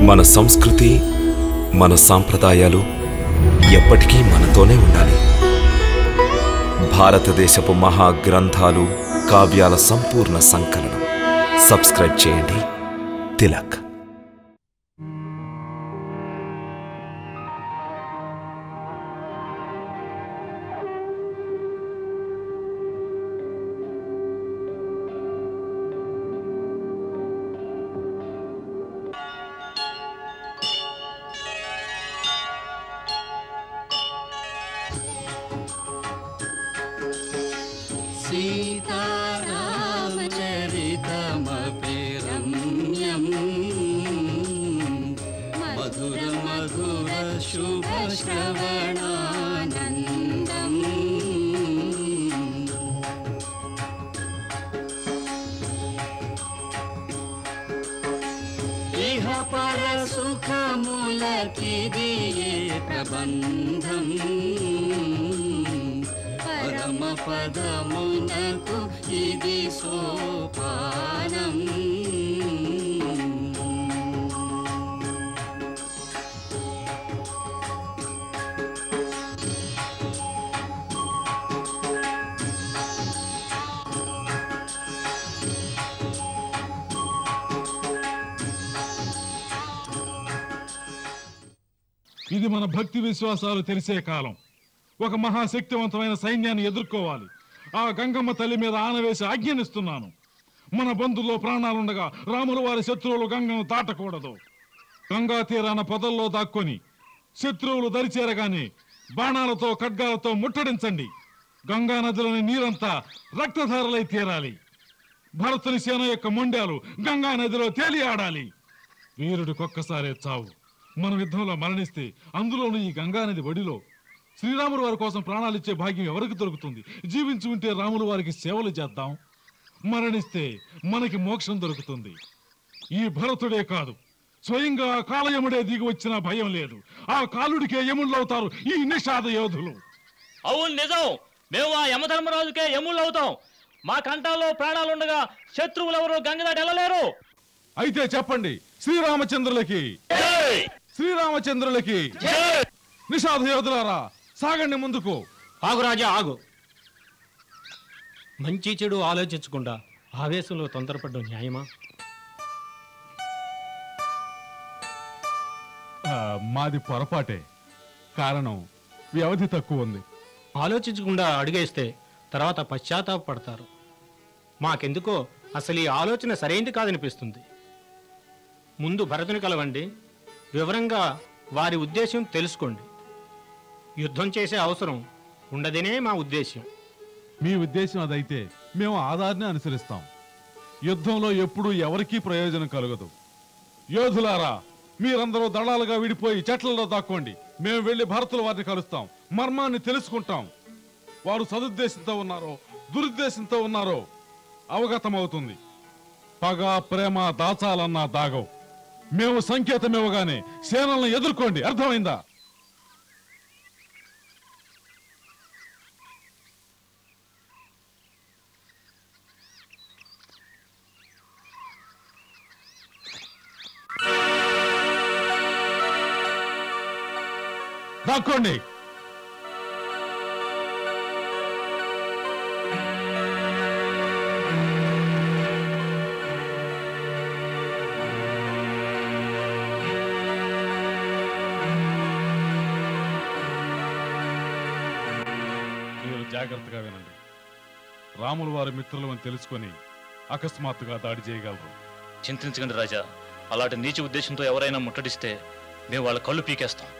మన సంస్కృతి మన సాంప్రదాయాలు ఎప్పటికీ మనతోనే ఉండాలి. భారతదేశపు మహా గ్రంథాలు కావ్యాల సంపూర్ణ సంకలనం. సబ్స్క్రైబ్ చేయండి. తిలక్. सीतारामचरितमपि रम्यम् मधुर मधुर शुभ श्रवणानन्दम् इह पर सुखमुलकिदिये प्रबन्धम् परम पदमुनकु इदि सोपानम्. ఇది మన భక్తి విశ్వాసాలు తెలిసే కాలం. ఒక మహాశక్తివంతమైన సైన్యాన్ని ఎదుర్కోవాలి. ఆ గంగమ్మ తల్లి మీద ఆనవేసి ఆజ్ఞనిస్తున్నాను. మన బంధుల్లో ప్రాణాలుండగా రాముల వారి శత్రువులు గంగను దాటకూడదు. గంగా తీరాన పొదల్లో దాక్కొని శత్రువులు దరిచేరగానే బాణాలతో ఖడ్గాలతో ముట్టడించండి. గంగా నదిలోని నీరంతా రక్తధారలై తీరాలి. భరతుని సేన యొక్క మొండాలు గంగా నదిలో తేలియాడాలి. వీరుడికొక్కసారే చావు. మనం యుద్ధంలో మరణిస్తే అందులోనూ ఈ గంగా నది ఒడిలో శ్రీరాములు వారి కోసం ప్రాణాలిచ్చే భాగ్యం ఎవరికి దొరుకుతుంది? జీవించి ఉంటే రాములు వారికి సేవలు చేద్దాం, మరణిస్తే మనకి మోక్షం దొరుకుతుంది. ఈ భరతుడే కాదు, స్వయంగా కాలయముడే దిగి వచ్చిన భయం లేదు. ఆ కాలుడికే యముళ్ళవుతారు ఈ నిషాద యోధులు. అవును, నిజం. మేము ఆ యమధర్మరాజుకే యముళ్ళు అవుతాం. మా కంఠాల్లో ప్రాణాలుండగా శత్రువులు ఎవరు గంగదాటి వెళ్ళలేరు. అయితే చెప్పండి, శ్రీరామచంద్రులకి, శ్రీరామచంద్రులకి. నిషాద యోధులారా, సాగండి ముందుకు. ఆగు రాజా, ఆగు. మంచి చెడు ఆలోచించకుండా ఆవేశంలో తొందరపడ్డం న్యాయమా? మాది పొరపాటే. కారణం వ్యవధి తక్కువ ఉంది. ఆలోచించకుండా అడిగేస్తే తర్వాత పశ్చాత్తాపడతారు. మాకెందుకో అసలు ఈ ఆలోచన సరైనది కాదనిపిస్తుంది. ముందు భరతుని కలవండి, వివరంగా వారి ఉద్దేశం తెలుసుకోండి. యుద్ధం చేసే అవసరం ఉండదనే మా ఉద్దేశం. మీ ఉద్దేశం అదైతే మేము ఆధార్ని అనుసరిస్తాం. యుద్ధంలో ఎప్పుడూ ఎవరికీ ప్రయోజనం కలగదు. యోధులారా, మీరందరూ దళాలుగా విడిపోయి చెట్లలో దాక్కోండి. మేము వెళ్లి భరతుల వారిని కలుస్తాం, మర్మాన్ని తెలుసుకుంటాం. వారు సదుద్దేశంతో ఉన్నారో దురుద్దేశంతో ఉన్నారో అవగతమవుతుంది. పగ ప్రేమ దాచాలన్నా దాగవు. మేము సంకేతం ఇవ్వగానే సేనలను ఎదుర్కోండి. అర్థమైందా? దాక్కోండి. జాగ్రత్తగా వినండి. రాములు వారి మిత్రులు అని తెలుసుకొని అకస్మాత్తుగా దాడి చేయగలరు. చింతించకండి రాజా. అలాంటి నీచ ఉద్దేశంతో ఎవరైనా ముట్టడిస్తే మేము వాళ్ళ కళ్ళు పీకేస్తాం.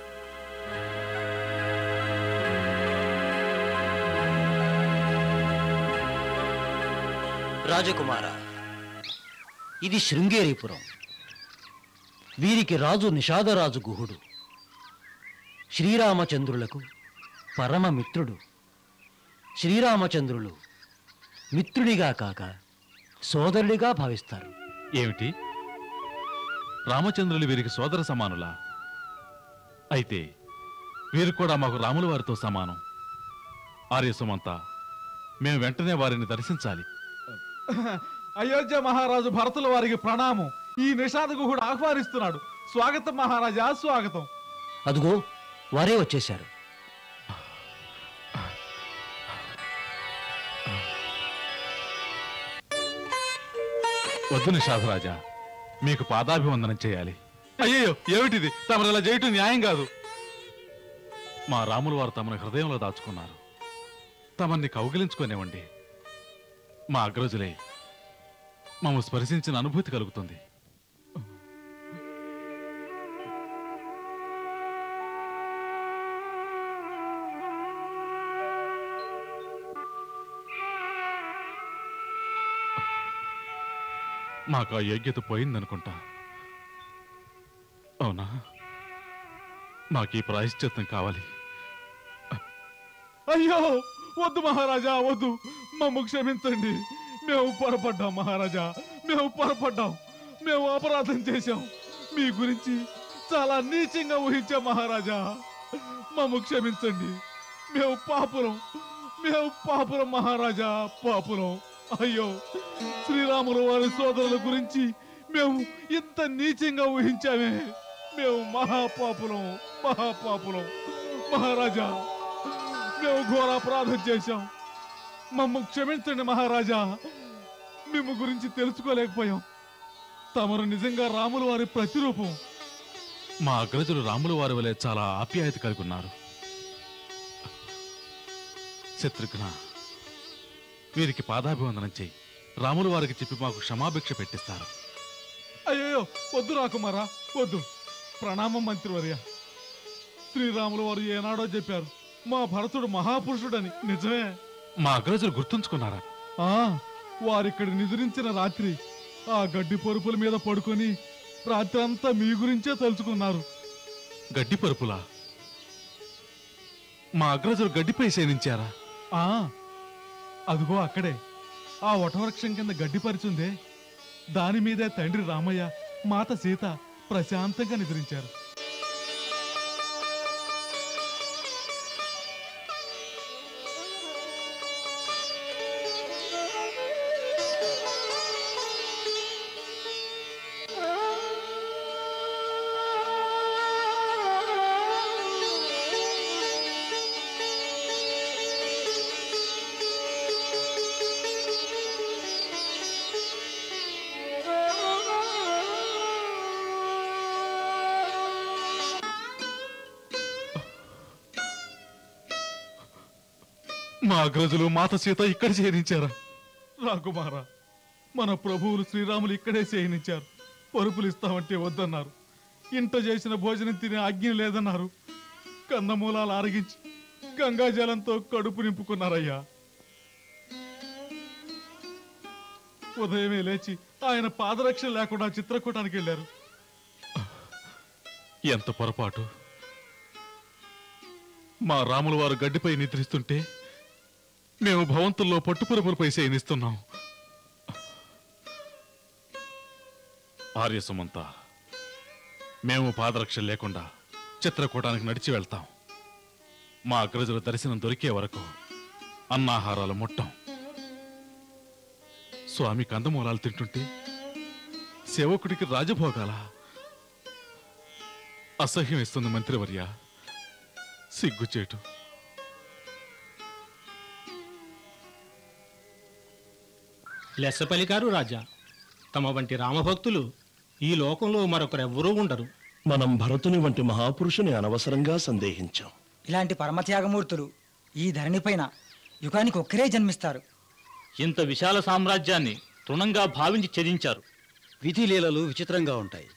రాజకుమార, ఇది శృంగేరీపురం. వీరికి రాజు నిషాదరాజు గుహుడు. శ్రీరామచంద్రులకు పరమ మిత్రుడు. శ్రీరామచంద్రులు మిత్రుడిగా కాక సోదరుడిగా భావిస్తారు. ఏమిటి? రామచంద్రులు వీరికి సోదర సమానులా? అయితే వీరు కూడా మాకు రాముల వారితో సమానం. ఆర్యసమంతా మేము వెంటనే వారిని దర్శించాలి. అయోధ్య మహారాజు భరతుల వారికి ప్రణామం. ఈ నిషాద గుహుడు ఆహ్వానిస్తున్నాడు. స్వాగతం మహారాజా, స్వాగతం. అదుగో వారే వచ్చేశారు. వద్దు నిషాధరాజా, మీకు పాదాభివందనం చేయాలి. అయ్యో, ఏమిటిది? తమరు ఇలా చేయటం న్యాయం కాదు. మా రాముల వారు తమను హృదయంలో దాచుకున్నారు. తమన్ని కౌగిలించుకునేవ్వండి. మా అగ్రజులే మమ్మ స్పర్శించిన అనుభూతి కలుగుతుంది. మాకు ఆ యోగ్యత పోయిందనుకుంటా. అవునా? మాకీ ప్రాయశ్చిత్తం కావాలి. అయ్యో వద్దు మహారాజా, వద్దు. మమ్మ క్షమించండి. మేము పొరపడ్డాం మహారాజా, మేము పొరపడ్డాం. మేము అపరాధం చేశాం. మీ గురించి చాలా నీచంగా ఊహించాం మహారాజా. మమ్మ క్షమించండి. మేము పాపురం మహారాజా, పాపురం. అయ్యో, శ్రీరాముల వారి సోదరుల గురించి మేము ఇంత నీచంగా ఊహించామే. మేము మహాపాపులం మహారాజా. మేము ఘోర అపరాధం చేశాం. మమ్మ క్షమించండి మహారాజా. మేము గురించి తెలుసుకోలేకపోయాం. తమరు నిజంగా రాముల వారి ప్రతిరూపం. మా అగ్రజులు రాముల వారి వలె చాలా ఆప్యాయత కలిగి ఉన్నారు. శత్రుఘ్న, వీరికి పాదాభివందనం చేయి. రాముల వారికి చెప్పి మాకు క్షమాభిక్ష పెట్టిస్తారు. అయ్యో వద్దు రాకుమారా, వద్దు. ప్రణామం మంత్రివర్య. శ్రీరాముల వారు ఏనాడో చెప్పారు మా భరతుడు మహాపురుషుడని. నిజమే. మా అగ్రజులు గుర్తుంచుకున్నారా? వారిక్కడ నిద్రించిన రాత్రి ఆ గడ్డి పరుపుల మీద పడుకొని రాత్రి అంతా మీ గురించే తలుచుకున్నారు. గడ్డి పరుపులా? మా అగ్రజులు గడ్డిపై శయనించారా? అదిగో అక్కడే ఆ వటవృక్షం కింద గడ్డి పరిచుందే, దాని మీదే తండ్రి రామయ్య, మాత సీత ప్రశాంతంగా నిద్రించారు. మా అగ్రజులు మాత సీత ఇక్కడ శయనించారా? రాకుమారా, మన ప్రభువులు శ్రీరాములు ఇక్కడే శయనించారు. పరుపులు ఇస్తామంటే వద్దన్నారు. ఇంట చేసిన భోజనం తినే ఆజ్ఞ లేదన్నారు. కందమూలాలు ఆరగించి గంగాజలంతో కడుపు నింపుకున్నారయ్యా. ఉదయమే లేచి ఆయన పాదరక్ష లేకుండా చిత్రకూటానికి వెళ్ళారు. ఎంత పొరపాటు! మా రాముల వారు గడ్డిపై నిద్రిస్తుంటే మేము భవంతుల్లో పట్టుపరుపులపై శయనిస్తున్నాం. ఆర్య సుమంత, మేము పాదరక్ష లేకుండా చిత్రకూటానికి నడిచి వెళ్తాం. మా అగ్రజుల దర్శనం దొరికే వరకు అన్నాహారాలు ముట్టాం. స్వామి కందమూలాలు తింటుంటే సేవకుడికి రాజభోగాల అసహ్యం ఇస్తుంది మంత్రివర్య. సిగ్గుచేటు. లెస్స పలికారు రాజా. తమ వంటి రామభక్తులు ఈ లోకంలో మరొకరెవ్వరూ ఉండరు. మనం భరతుని వంటి మహాపురుషుని అనవసరంగా సందేహించాం. ఇలాంటి పరమత్యాగమూర్తులు ఈ ధరణిపైన యుగానికి ఒక్కరే జన్మిస్తారు. ఇంత విశాల సామ్రాజ్యాన్ని తృణంగా భావించి ఛేదించారు. విధిలీలలు విచిత్రంగా ఉంటాయి.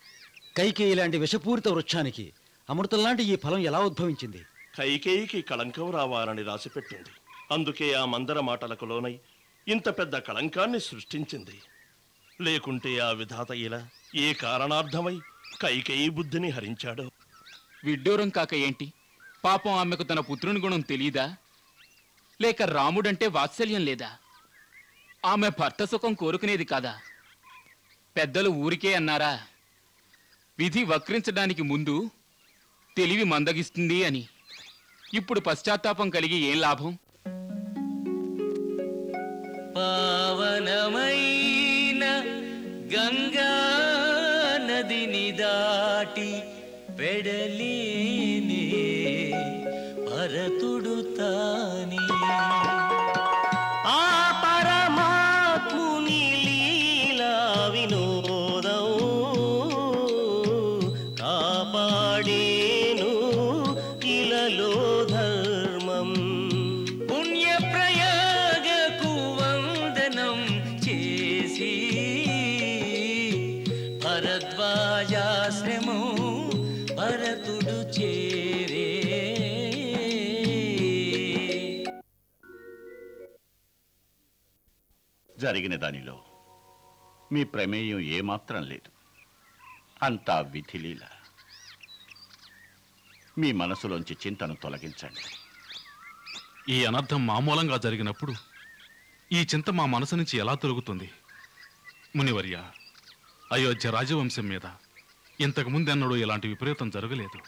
కైకేయి లాంటి విషపూరిత వృక్షానికి అమృతంలాంటి ఈ ఫలం ఎలా ఉద్భవించింది? కైకేయికి కళంకం రావాలని రాసిపెట్టింది. అందుకే ఆ మందర మాటలకు లోనై ఇంత పెద్ద కళంకాన్ని సృష్టించింది. లేకుంటే ఆ విధాత ఇలా ఏ కారణార్థమై కైకేయి బుద్ధిని హరించాడో. విడ్డూరం కాక ఏంటి? పాపం ఆమెకు తన పుత్రుని గుణం తెలీదా? లేక రాముడంటే వాత్సల్యం లేదా? ఆమె భర్త సుఖం కోరుకునేది కాదా? పెద్దలు ఊరికే అన్నారా విధి వక్రించడానికి ముందు తెలివి మందగిస్తుంది అని? ఇప్పుడు పశ్చాత్తాపం కలిగి ఏం లాభం? పావనమైన గంగా నది ధరణిని దాటి వెడలేనే భరతుడు తాని ఆ పరమాత్ముని లీలా వినోదం కాపాడేను ఇలలో ధర్మం పుణ్య ప్రయాగకు వందనం చేసి భరద్వాజాశ్రమం భరతుడు చేరే జరిగిన దానిలో మీ ప్రమేయం ఏమాత్రం లేదు. అంతా విధిలీల. మీ మనసులోంచి చింతను తొలగించండి. ఈ అనర్థం మామూలంగా జరిగినప్పుడు ఈ చింత మా మనసు నుంచి ఎలా తొలగుతుంది? మునివర్య, అయోధ్య రాజవంశం మీద ఇంతకు ముందెన్నడూ ఇలాంటి విపరీతం జరగలేదు.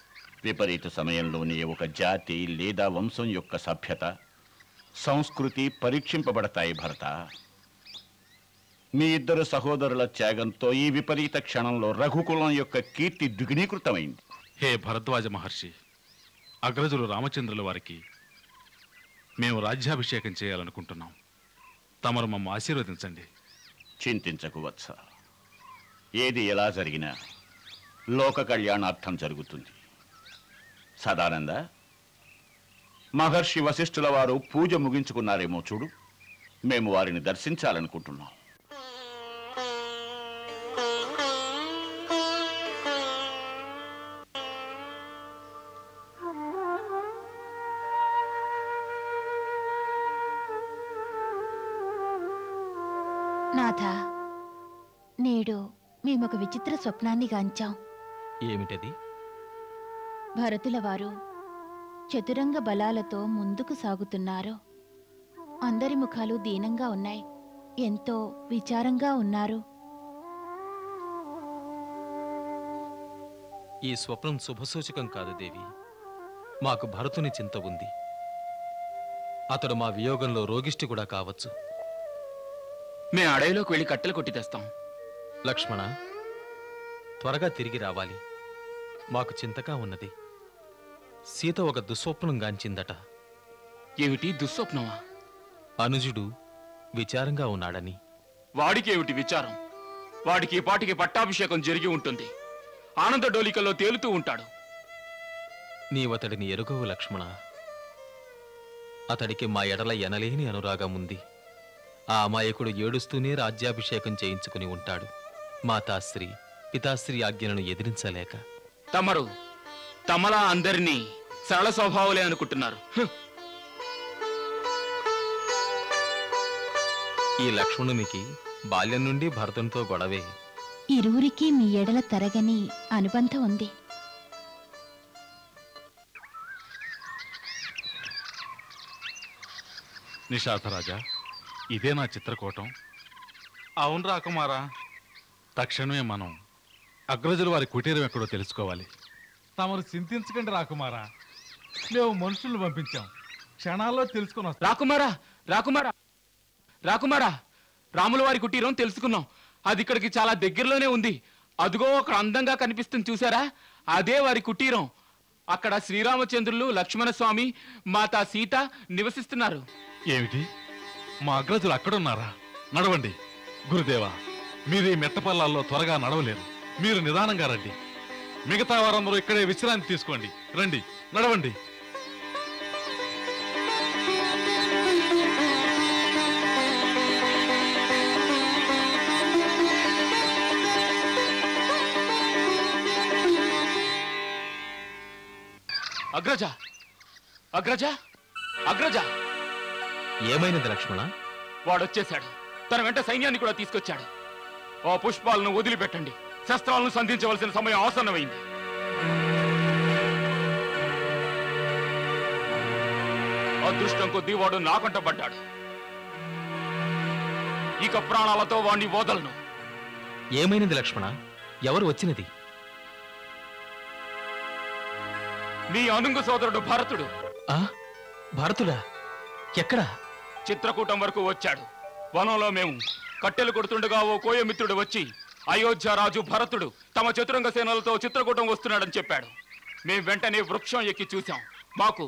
విపరీత సమయంలోనే ఒక జాతి లేదా వంశం యొక్క సభ్యత, సంస్కృతి పరీక్షింపబడతాయి భరత. మీ ఇద్దరు సహోదరుల త్యాగంతో ఈ విపరీత క్షణంలో రఘుకులం యొక్క కీర్తి ద్విగుణీకృతమైంది. హే భరద్వాజ మహర్షి, అగ్రజులు రామచంద్రుల వారికి మేము రాజ్యాభిషేకం చేయాలనుకుంటున్నాం. తమరు మమ్మ ఆశీర్వదించండి. చింతించకు వత్స. ఏది ఎలా జరిగినా లోక కళ్యాణార్థం జరుగుతుంది. సదానంద, మహర్షి వశిష్ఠుల వారు పూజ ముగించుకున్నారేమో చూడు. మేము వారిని దర్శించాలనుకుంటున్నాం. నాథ, నేడు మేమొక విచిత్ర స్వప్నాన్ని గాంచాం. ఏమిటది? భరతుల వారు చతురంగ బలాలతో ముందుకు సాగుతున్నారు. అందరి ముఖాలు దీనంగా ఉన్నాయి. ఎంతో విచారంగా ఉన్నారు. ఈ స్వప్నం శుభసూచకం కాదు దేవి. మాకు భరతుని చింత ఉంది. అతడు మా వియోగంలో రోగిష్టి కూడా కావచ్చు. మే అడవిలోకి వెళ్ళి కట్టెలు కొట్టి తెస్తాం. లక్ష్మణ, త్వరగా తిరిగి రావాలి. మాకు చింతగా ఉన్నది. సీత ఒక దుస్వప్నం గాంచిందట. ఏమిటి దుస్వప్నమా? అనుజుడు విచారంగా ఉన్నాడని. వాడికి ఏమిటి విచారం? వాడికి ఈ పాటికి పట్టాభిషేకం జరిగి ఉంటుంది. ఆనంద డోలికల్లో తేలుతూ ఉంటాడు. నీవతడిని ఎరుగవు లక్ష్మణ. అతడికి మా ఎడల ఎనలేని అనురాగం ఉంది. ఆ అమాయకుడు ఏడుస్తూనే రాజ్యాభిషేకం చేయించుకుని ఉంటాడు. మాతాశ్రీ పితాశ్రీ ఆజ్ఞలను ఎదిరించలేక. తమరు తమలా అందరినీ సరళ స్వభావాలే అనుకుంటున్నారు. ఈ లక్ష్మణునికి బాల్యం నుండి భరతునితో గొడవే. ఇరువురికి మీ ఎడల తరగని అనుబంధం ఉంది. నిషాధరాజా, ఇదే నా చిత్రకూటం. అవును రాకుమారా. తక్షణమే మనం అగ్రజుల వారి కుటీరం ఎక్కడో తెలుసుకోవాలి. తమరు చింతించకండి రాకుమారా. మేము మనుషులను పంపించాం. క్షణాల్లో తెలుసుకుని వస్తాం. రాకుమారా, రాకుమారా, రాకుమారా, రాముల వారి కుటీరం తెలుసుకున్నాం. అది ఇక్కడికి చాలా దగ్గరలోనే ఉంది. అదిగో అక్కడ అందంగా కనిపిస్తుంది చూసారా? అదే వారి కుటీరం. అక్కడ శ్రీరామచంద్రులు, లక్ష్మణస్వామి, మాతా సీత నివసిస్తున్నారు. ఏమిటి, మా అగ్రజులు అక్కడున్నారా? నడవండి. గురుదేవా, మీరు ఈ మెట్టపల్లాల్లో త్వరగా నడవలేరు. మీరు నిదానంగా రండి. మిగతా వారందరూ ఇక్కడే విశ్రాంతి తీసుకోండి. రండి, నడవండి. అగ్రజ, అగ్రజ, అగ్రజ! ఏమైనది లక్ష్మణ? వాడొచ్చేశాడు. తన వెంట సైన్యాన్ని కూడా తీసుకొచ్చాడు. ఆ పుష్పాలను వదిలిపెట్టండి. శస్త్రాలను సంధించవలసిన సమయం ఆసన్నమైంది. అదృష్టం కొద్దీ వాడు నాకంట పడ్డాడు. ఇక ప్రాణాలతో వాణ్ణి వదలను. ఏమైనది లక్ష్మణ? ఎవరు వచ్చినది? నీ అనుంగు సోదరుడు భరతుడు. భరతుడా? ఎక్కడా? చిత్రకూటం వరకు వచ్చాడు. వనంలో మేము కట్టెలు కొడుతుండగా ఓ కోయమిత్రుడు వచ్చి అయోధ్య రాజు భరతుడు తమ చతురంగ సేనలతో చిత్రకూటం వస్తున్నాడని చెప్పాడు. మేం వెంటనే వృక్షం ఎక్కి చూశాం. మాకు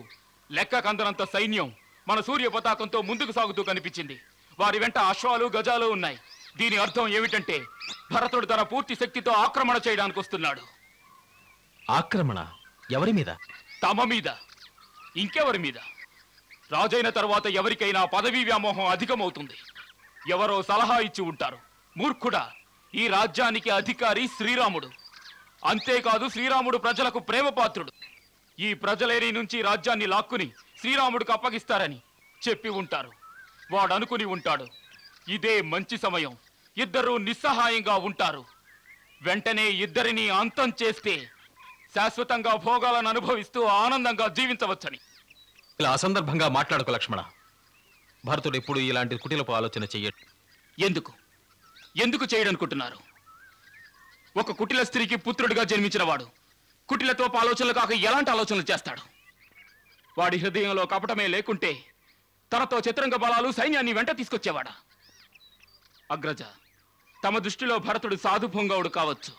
లెక్కకందనంత సైన్యం మన సూర్య పతాకంతో ముందుకు సాగుతూ కనిపించింది. వారి వెంట అశ్వాలు గజాలు ఉన్నాయి. దీని అర్థం ఏమిటంటే భరతుడు తన పూర్తి శక్తితో ఆక్రమణ చేయడానికి వస్తున్నాడు. ఆక్రమణ ఎవరి మీద? తమ మీద, ఇంకెవరి మీద? రాజైన తర్వాత ఎవరికైనా పదవీ వ్యామోహం అధికమవుతుంది. ఎవరో సలహా ఇచ్చి ఉంటారు. మూర్ఖుడా, ఈ రాజ్యానికి అధికారి శ్రీరాముడు. అంతేకాదు శ్రీరాముడు ప్రజలకు ప్రేమపాత్రుడు. ఈ ప్రజలేని నుంచి రాజ్యాన్ని లాక్కుని శ్రీరాముడికి అప్పగిస్తారని చెప్పి ఉంటారు. వాడు అనుకుని ఉంటాడు, ఇదే మంచి సమయం, ఇద్దరూ నిస్సహాయంగా ఉంటారు, వెంటనే ఇద్దరిని అంతం చేస్తే శాశ్వతంగా భోగాలను అనుభవిస్తూ ఆనందంగా జీవించవచ్చని. ఇలా అసందర్భంగా మాట్లాడుకో లక్ష్మణ. భరతుడు ఎప్పుడు ఇలాంటి కుటిలపు ఆలోచన చెయ్యడు. ఎందుకు చేయడనుకుంటున్నారు? ఒక కుటిల స్త్రీకి పుత్రుడిగా జన్మించిన వాడు కుటిలతో ఆలోచనలు కాక ఎలాంటి ఆలోచనలు చేస్తాడు? వాడి హృదయంలో కపటమే లేకుంటే తనతో చతురంగ బలాలు సైన్యాన్ని వెంట తీసుకొచ్చేవాడా? అగ్రజ, తమ దృష్టిలో భరతుడు సాధుభంగవుడు కావచ్చు,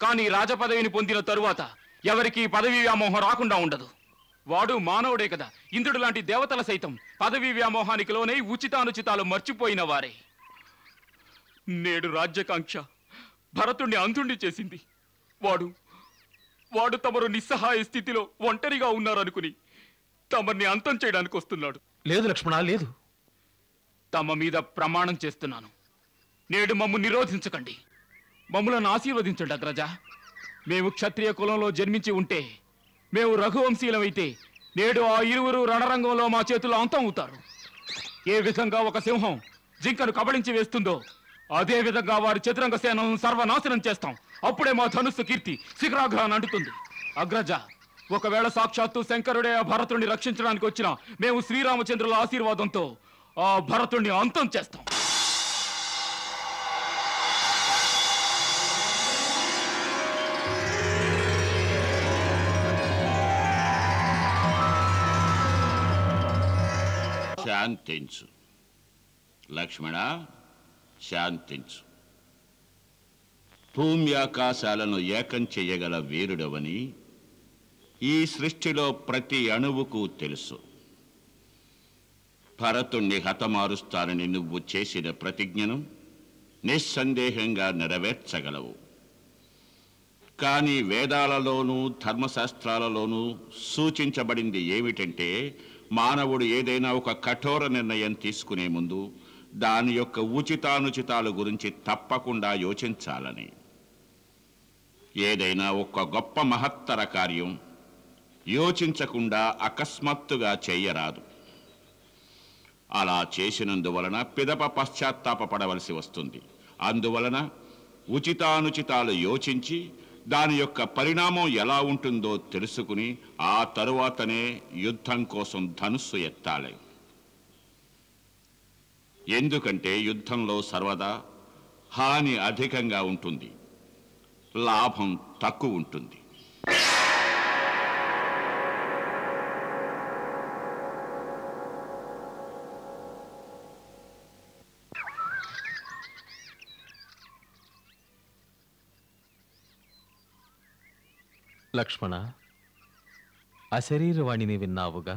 కానీ రాజపదవిని పొందిన తరువాత ఎవరికి పదవీ వ్యామోహం రాకుండా ఉండదు. వాడు మానవుడే కదా. ఇంద్రుడు లాంటి దేవతల సైతం పదవీ వ్యామోహానికి లోనై ఉచితానుచితాలు మర్చిపోయిన వారే. నేడు రాజ్యకాంక్ష భరతుణ్ణి అంధుణ్ణి చేసింది. వాడు తమరు నిస్సహాయ స్థితిలో ఒంటరిగా ఉన్నారనుకుని తమర్ని అంతం చేయడానికి వస్తున్నాడు. లేదు లక్ష్మణ, లేదు. తమ మీద ప్రమాణం చేస్తున్నాను, నేడు మమ్ము నిరోధించకండి, మమ్ములను ఆశీర్వదించండి అగ్రజ. మేము క్షత్రియ కులంలో జన్మించి ఉంటే, మేము రఘువంశీలమైతే నేడు ఆ ఇరువురు రణరంగంలో మా చేతుల్లో అంతం అవుతారు. ఏ విధంగా ఒక సింహం జింకను కబళించి వేస్తుందో అదే విధంగా వారి చతురంగ సేనను సర్వనాశనం చేస్తాం. అప్పుడే మా ధనుస్సు కీర్తి శిఖరాగ్రహాన్ని అంటుతుంది. అగ్రజ, ఒకవేళ సాక్షాత్తు శంకరుడే ఆ భరతుణ్ణి రక్షించడానికి వచ్చిన మేము శ్రీరామచంద్రుల ఆశీర్వాదంతో ఆ భరతుణ్ణి అంతం చేస్తాం. శాంతించు లక్ష్మణ, శాంతించు. భూమి ఆకాశాలను ఏకం చెయ్యగల వీరుడవని ఈ సృష్టిలో ప్రతి అణువుకు తెలుసు. భరతుణ్ణి హతమారుస్తానని నువ్వు చేసిన ప్రతిజ్ఞను నిస్సందేహంగా నెరవేర్చగలవు. కానీ వేదాలలోనూ ధర్మశాస్త్రాలలోనూ సూచించబడింది ఏమిటంటే, మానవుడు ఏదైనా ఒక కఠోర నిర్ణయం తీసుకునే ముందు దాని యొక్క ఉచితానుచితాల గురించి తప్పకుండా యోచించాలని. ఏదైనా ఒక గొప్ప మహత్తర కార్యం యోచించకుండా అకస్మాత్తుగా చెయ్యరాదు. అలా చేసినందువలన పిదప పశ్చాత్తాపపడవలసి వస్తుంది. అందువలన ఉచితానుచితాలు యోచించి దాని యొక్క పరిణామం ఎలా ఉంటుందో తెలుసుకుని ఆ తరువాతనే యుద్ధం కోసం ధనుస్సు ఎత్తాలి. ఎందుకంటే యుద్ధంలో సర్వదా హాని అధికంగా ఉంటుంది, లాభం తక్కువ ఉంటుంది. లక్ష్మణ, అశరీరవాణిని విన్నావుగా.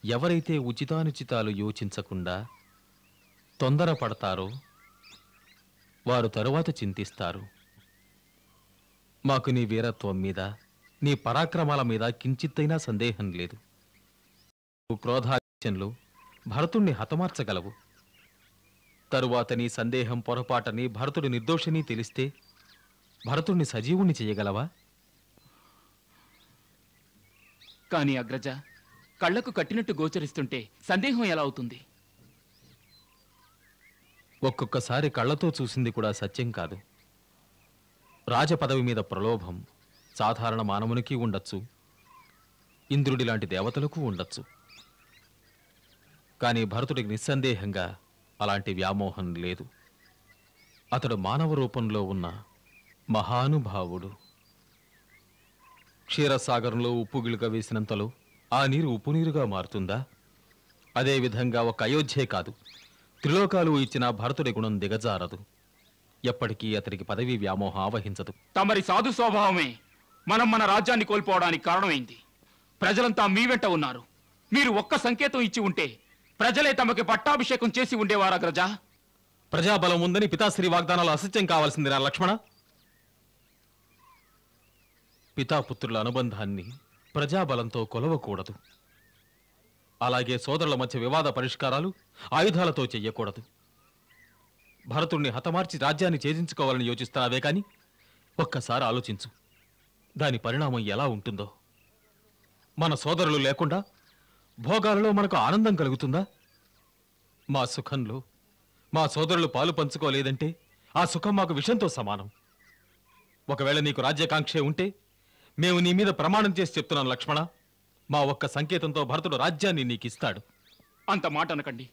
ఎవరైతే ఉచితానుచితాలు యోచించకుండా తొందరపడతారో వారు తరువాత చింతిస్తారు. మాకు నీ వీరత్వం మీద, నీ పరాక్రమాల మీద కించిత్తైనా సందేహం లేదు. క్రోధావేశంలో భరతుణ్ణి హతమార్చగలవు. తరువాత నీ సందేహం పొరపాటని భరతుడు నిర్దోషిని తెలిస్తే భరతుణ్ణి సజీవుణ్ణి చేయగలవా? కానీ అగ్రజ, కళ్లకు కట్టినట్టు గోచరిస్తుంటే సందేహం ఎలా అవుతుంది? ఒక్కొక్కసారి కళ్ళతో చూసింది కూడా సత్యం కాదు. రాజపదవి మీద ప్రలోభం సాధారణ మానవునికి ఉండొచ్చు, ఇంద్రుడి లాంటి దేవతలకు ఉండొచ్చు. కానీ భరతుడికి నిస్సందేహంగా అలాంటి వ్యామోహం లేదు. అతడు మానవ రూపంలో ఉన్న మహానుభావుడు. క్షీరసాగరంలో ఉప్పు గిలుక వేసినంతలో ఆ నీరు ఉప్పు నీరుగా మారుతుందా? అదేవిధంగా ఒక అయోధ్యే కాదు, త్రిలోకాలు ఇచ్చిన భరతుడి గుణం దిగజారదు. ఎప్పటికీ అతనికి పదవీ వ్యామోహం ఆవహించదు. తమరి సాధు స్వభావమే మన రాజ్యాన్ని కోల్పోవడానికి కారణమైంది. ప్రజలంతా మీ వెంట ఉన్నారు. మీరు ఒక్క సంకేతం ఇచ్చి ఉంటే ప్రజలే తమకి పట్టాభిషేకం చేసి ఉండేవారు అగ్రజ. ప్రజాబలం ఉందని పితాశ్రీ వాగ్దానాలు అసత్యం కావాల్సింది నా లక్ష్మణ. పితాపుత్రుల అనుబంధాన్ని ప్రజాబలంతో కొలవకూడదు. అలాగే సోదరుల మధ్య వివాద పరిష్కారాలు ఆయుధాలతో చెయ్యకూడదు. భరతుణ్ణి హతమార్చి రాజ్యాన్ని ఛేదించుకోవాలని యోచిస్తున్నావే కాని ఒక్కసారి ఆలోచించు, దాని పరిణామం ఎలా ఉంటుందో. మన సోదరులు లేకుండా భోగాలలో మనకు ఆనందం కలుగుతుందా? మా సుఖంలో మా సోదరులు పాలు పంచుకోలేదంటే ఆ సుఖం మాకు విషంతో సమానం. ఒకవేళ నీకు రాజ్యాకాంక్షే ఉంటే మేము నీ మీద ప్రమాణం చేసి చెప్తున్నాను లక్ష్మణ, మా ఒక్క సంకేతంతో భరతుడు రాజ్యాన్ని నీకిస్తాడు. అంత మాట అనకండి.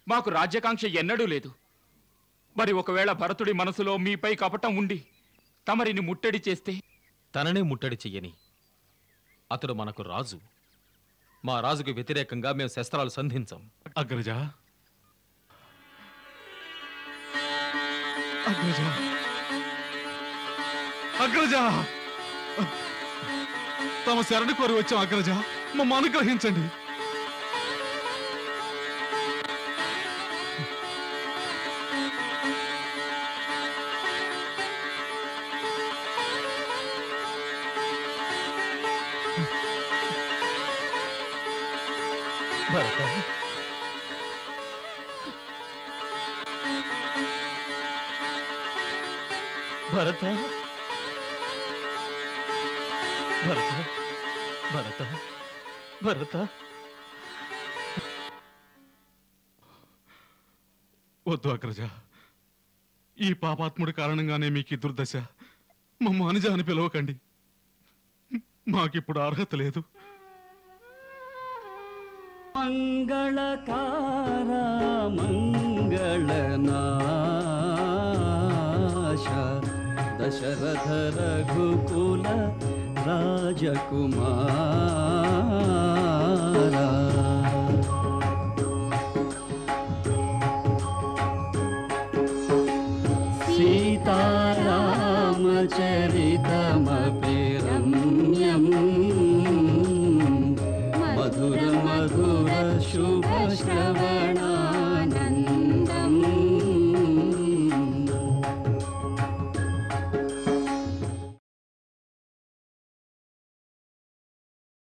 మాకు రాజ్యాకాంక్ష ఎన్నడూ లేదు. మరి ఒకవేళ భరతుడి మనసులో మీపై కపటం ఉండి తమరిని ముట్టడి చేస్తే? తననే ముట్టడి చెయ్యని. అతడు మనకు రాజు. మా రాజుకు వ్యతిరేకంగా మేము శస్త్రాలు సంధించాం. అగ్రజ, అగ్రజ, అగ్రజ, తమ శరణి కోరి వచ్చాం అగ్రజ, మమ్మ అనుగ్రహించండి. భరత, భరత, భరత, భరత, భరత. వద్దు అగ్రజ, ఈ పాపాత్ముడి కారణంగానే మీకు ఈ దుర్దశ. మమ్మ అనుజ అని పిలవకండి. మాకిప్పుడు అర్హత లేదు. మంగళకార మంగళనాశ దశరథ రఘుకుల రాజకుమార సీతారామచరితమపి రమ్యం మధుర మధుర శుభ శ్రవణ